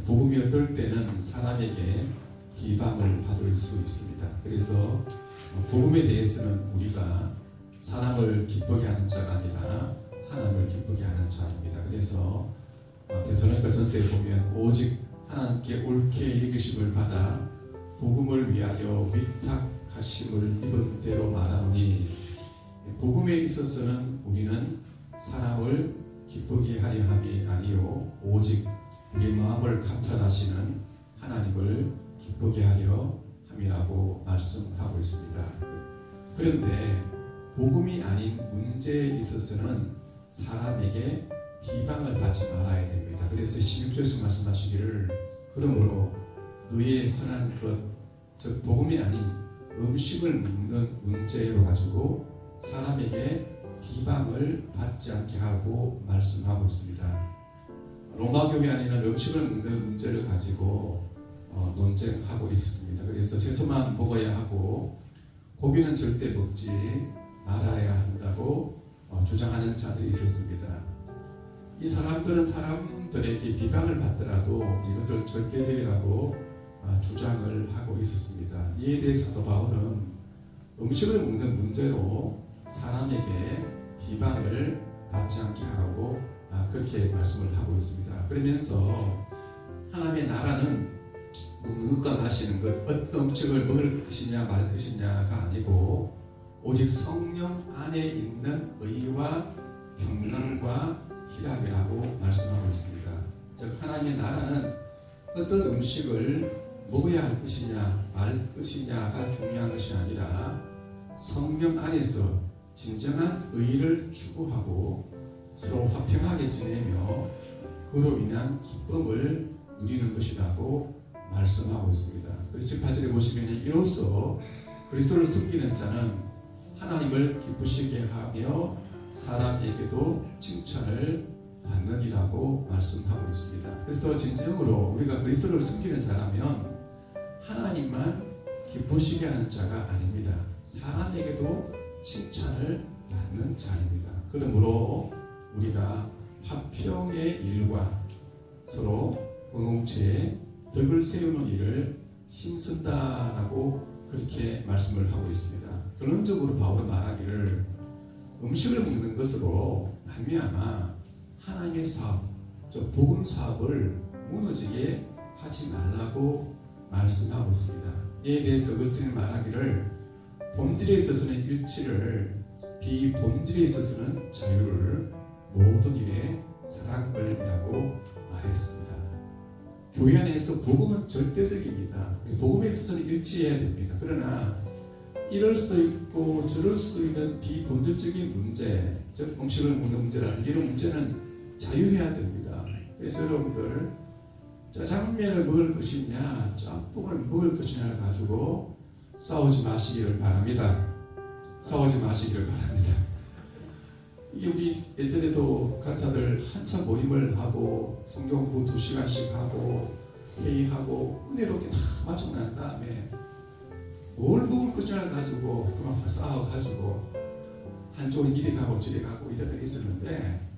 복음이 어떨 때는 사람에게 비방을 받을 수 있습니다. 그래서 복음에 대해서는 우리가 사람을 기쁘게 하는 자가 아니라 하나님을 기쁘게 하는 자입니다. 그래서 데살로니가 전서에 보면 오직 하나님께 옳게 여기심을 받아 복음을 위하여 위탁하심을 입은 대로 말하노니, 복음에 있어서는 우리는 사람을 기쁘게 하려 함이 아니요 오직 우리 마음을 감찰하시는 하나님을 기쁘게 하려 함이라고 말씀하고 있습니다. 그런데 복음이 아닌 문제에 있어서는 사람에게 비방을 받지 말아야 됩니다. 그래서 16절에서 말씀하시기를 그러므로 너희의 선한 것, 즉 복음이 아닌 음식을 먹는 문제로 가지고 사람에게 비방을 받지 않게 하고 말씀하고 있습니다. 로마 교회 안에는 음식을 먹는 문제를 가지고 논쟁하고 있었습니다. 그래서 채소만 먹어야 하고 고기는 절대 먹지 말아야 한다고 주장하는 자들이 있었습니다. 이 사람들은 사람들에게 비방을 받더라도 이것을 절대적이라고 주장을 하고 있었습니다. 이에 대해 사도 바울은 음식을 먹는 문제로 사람에게 비방을 받지 않게 하라고 그렇게 말씀을 하고 있습니다. 그러면서 하나님의 나라는 먹는 것과 마시는 것, 어떤 음식을 먹을 것이냐 말 것이냐가 아니고 오직 성령 안에 있는 의와 평강과 희락이라고 말씀하고 있습니다. 즉 하나님의 나라는 어떤 음식을 먹어야 할 것이냐 말 것이냐가 중요한 것이 아니라 성령 안에서 진정한 의를 추구하고 서로 화평하게 지내며 그로 인한 기쁨을 누리는 것이라고 말씀하고 있습니다. 그래서 18절에 보시면 이로써 그리스도를 섬기는 자는 하나님을 기쁘시게 하며 사람에게도 칭찬을 받느니라고 말씀하고 있습니다. 그래서 진정으로 우리가 그리스도를 섬기는 자라면 하나님만 기쁘시게 하는 자가 아닙니다. 사람에게도 칭찬을 받는 자입니다. 그러므로 우리가 화평의 일과 서로 공동체에 덕을 세우는 일을 힘쓴다라고 그렇게 말씀을 하고 있습니다. 결론적으로 바울은 말하기를 음식을 먹는 것으로 말미암아 하나님의 사업, 즉 복음 사업을 무너지게 하지 말라고 말씀하고 있습니다. 이에 대해서 어거스틴이 말하기를 본질에 있어서는 일치를, 비본질에 있어서는 자유를, 모든 일에 사랑을이라고 말했습니다. 교회 안에서 복음은 절대적입니다. 복음에 있어서는 일치해야 됩니다. 그러나 이럴 수도 있고 저럴 수도 있는 비본질적인 문제, 즉 음식을 먹는 문제라는 이런 문제는 자유해야 됩니다. 그래서 여러분들 짜장면을 먹을 것이냐 짬뽕을 먹을 것이냐를 가지고 싸우지 마시기를 바랍니다. 싸우지 마시기를 바랍니다. 이게 우리 예전에도 간사들 한참 모임을 하고 성경 공부 2시간씩 하고 회의하고 은혜롭게 다 마치고 난 다음에 뭘 먹을 것이냐를 가지고 그만 싸워가지고 한쪽은 이리 가고 저리 가고 이런 일이 있었는데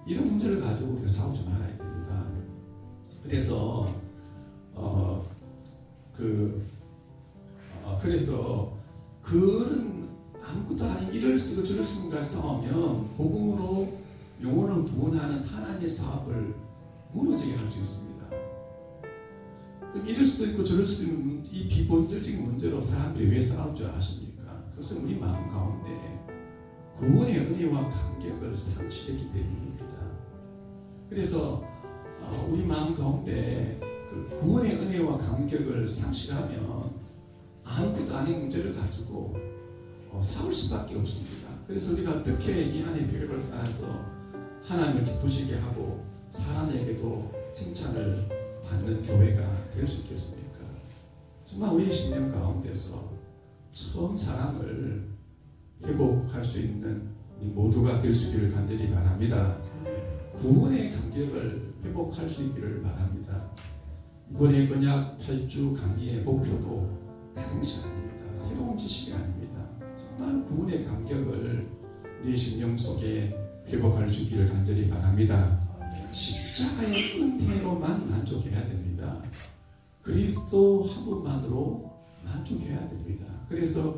이런 문제를 가지고 우리가 싸우지 말아야 됩니다. 그래서 그래서 그런 아무것도 아닌 이럴 수도 있고 저럴 수도 있고 싸우면 복음으로 영혼을 구원하는 하나님의 사업을 무너지게 할 수 있습니다. 그럼 이럴 수도 있고 저럴 수도 있는 이 비본질적인 문제로 사람들이 왜 싸우는 줄 아십니까? 그것은 우리 마음 가운데 구원의 은혜와 감격을 상실했기 때문입니다. 그래서 우리 마음 가운데 그 구원의 은혜와 감격을 상실하면 아무것도 아닌 문제를 가지고 싸울 수밖에 없습니다. 그래서 우리가 어떻게 이 하나님의 계획을 따라서 하나님을 기쁘시게 하고 사람에게도 칭찬을 받는 교회가 될 수 있겠습니까? 정말 우리의 신령 가운데서 처음 사랑을 회복할 수 있는 우리 모두가 될 수 있기를 간절히 바랍니다. 구원의 감격을 회복할 수 있기를 바랍니다. 이번에 언약 8주 강의의 목표도 다른 것이 아닙니다. 새로운 지식이 아닙니다. 정말 구원의 감격을 우리 신령 속에 회복할 수 있기를 간절히 바랍니다. 십자가의 은혜로만 만족해야 됩니다. 그리스도 한 분만으로 만족해야 됩니다. 그래서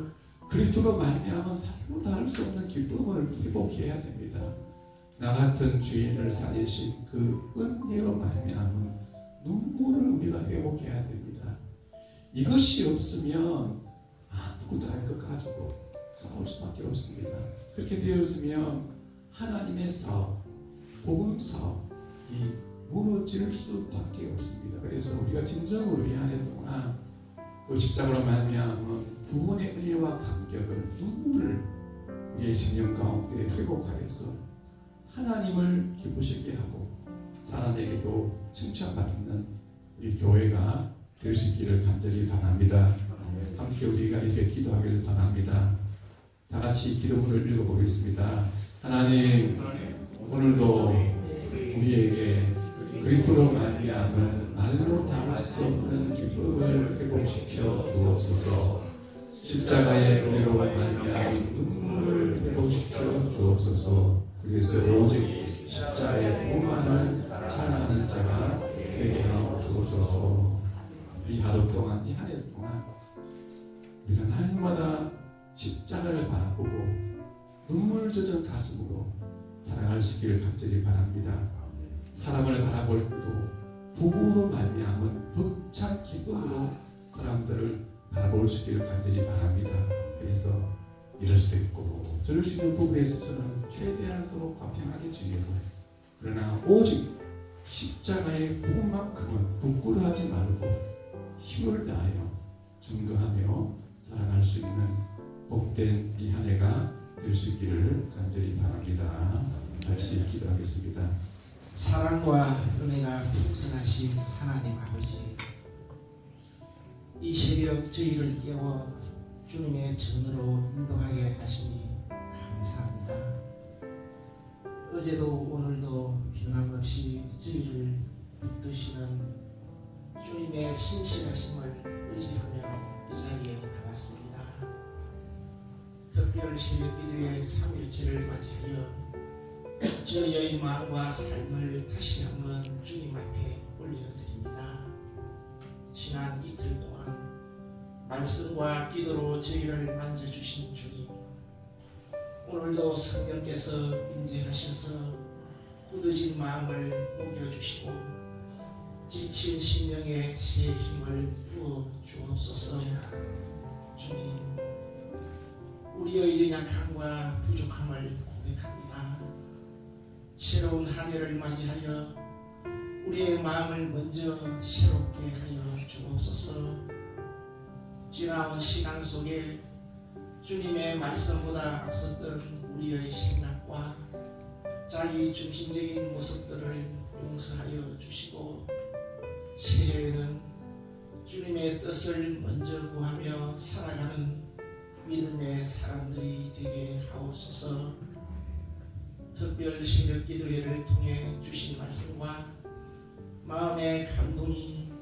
그리스도로 말미암은 다르다 할 수 없는 기쁨을 회복해야 됩니다. 나 같은 죄인을 살리신 그 은혜로 말미암은 눈물을 우리가 회복해야 됩니다. 이것이 없으면 아무것도 아닌 것 가지고 싸울 수밖에 없습니다. 그렇게 되었으면 하나님의 사업, 복음 사업이 무너질 수밖에 없습니다. 그래서 우리가 진정으로 이 한 해 동안 그 십자가로 말미암은 구원의 은혜와 감격을, 눈물을 우리의 심령 가운데 회복하여서 하나님을 기쁘시게 하고 사람에게도 칭찬받는 우리 교회가 될 수 있기를 간절히 바랍니다. 함께 우리가 이렇게 기도하기를 바랍니다. 다 같이 기도문을 읽어보겠습니다. 하나님, 오늘도 우리에게 그리스도로 말미암은 말로 담을 수 없는 기쁨을 회복시켜 주옵소서. 십자가의 은혜로 말미암은 눈물을 회복시켜 주옵소서. 그래서 오직 십자가의 복음만을 자랑하는 자가 되게 하여 주옵소서. 이 하루 동안, 이 한 해 동안 우리가 날마다 십자가를 바라보고 눈물 젖은 가슴으로 살아갈 수 있기를 간절히 바랍니다. 사람을 바라볼 때도 복음으로 말미암은 벅찬 기쁨으로 사람들을 바라볼 수 있기를 간절히 바랍니다. 그래서 이럴 수도 있고 저럴 수 있는 부분에 있어서는 최대한 서로 화평하게 지내고, 그러나 오직 십자가의 복음만큼은 부끄러워하지 말고 힘을 다하여 증거하며 살아갈 수 있는 복된 이 한 해가 될 수 있기를 간절히 바랍니다. 같이 기도하겠습니다. 사랑과 은혜가 풍성하신 하나님 아버지, 이 새벽 저희를 깨워 주님의 전으로 인도하게 하시니 감사합니다. 어제도 오늘도 변함없이 저희를 붙드시는 주님의 신실하심을 의지하며 이 자리에 나왔습니다. 특별 새벽 기도의 3일째를 맞이하여 저희의 마음과 삶을 다시 한번 주님 앞에 올려드립니다. 지난 이틀 동안 말씀과 기도로 저희를 만져주신 주님, 오늘도 성령께서 임재하셔서 굳어진 마음을 녹여주시고 지친 심령에 새 힘을 부어 주옵소서. 주님, 우리의 연약함과 부족함을 고백합니다. 새로운 한 해를 맞이하여 우리의 마음을 먼저 새롭게 하여 주옵소서. 지나온 시간 속에 주님의 말씀보다 앞섰던 우리의 생각과 자기 중심적인 모습들을 용서하여 주시고, 새해에는 주님의 뜻을 먼저 구하며 살아가는 믿음의 사람들이 되게 하옵소서. 특별 새벽 기도회를 통해 주신 말씀과 마음의 감동이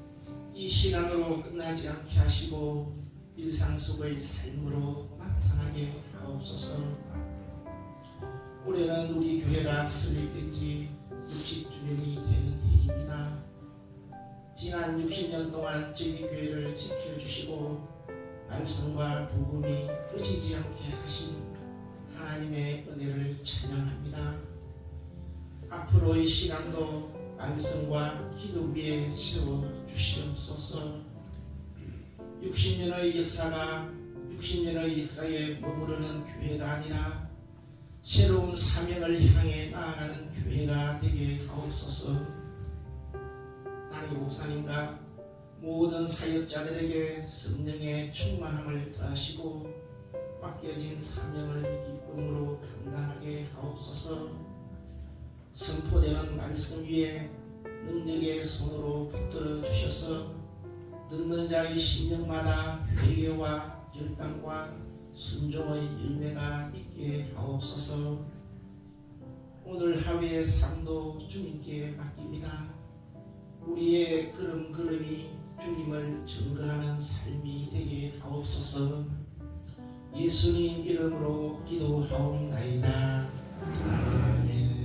이 시간으로 끝나지 않게 하시고 일상 속의 삶으로 나타나게 하옵소서. 올해는 우리 교회가 설립된 지 60주년이 되는 해입니다. 지난 60년 동안 저희 교회를 지켜주시고 말씀과 복음이 꺼지지 않게 하신 하나님의 은혜를 찬양합니다. 앞으로의 시간도 말씀과 기도 위에 세워주시옵소서. 60년의 역사에 머무르는 교회가 아니라 새로운 사명을 향해 나아가는 교회가 되게 하옵소서. 담임 목사님과 모든 사역자들에게 성령의 충만함을 더하시고 맡겨진 사명을 기쁨으로 감당하게 하옵소서. 선포되는 말씀 위에 능력의 손으로 붙들어 주셔서 듣는 자의 심령마다 회개와 결단과 순종의 열매가 있게 하옵소서. 오늘 하루의 삶도 주님께 맡깁니다. 우리의 걸음걸음이 주님을 증거하는 삶이 되게 하옵소서. 예수님 이름으로 기도하옵나이다. 아멘.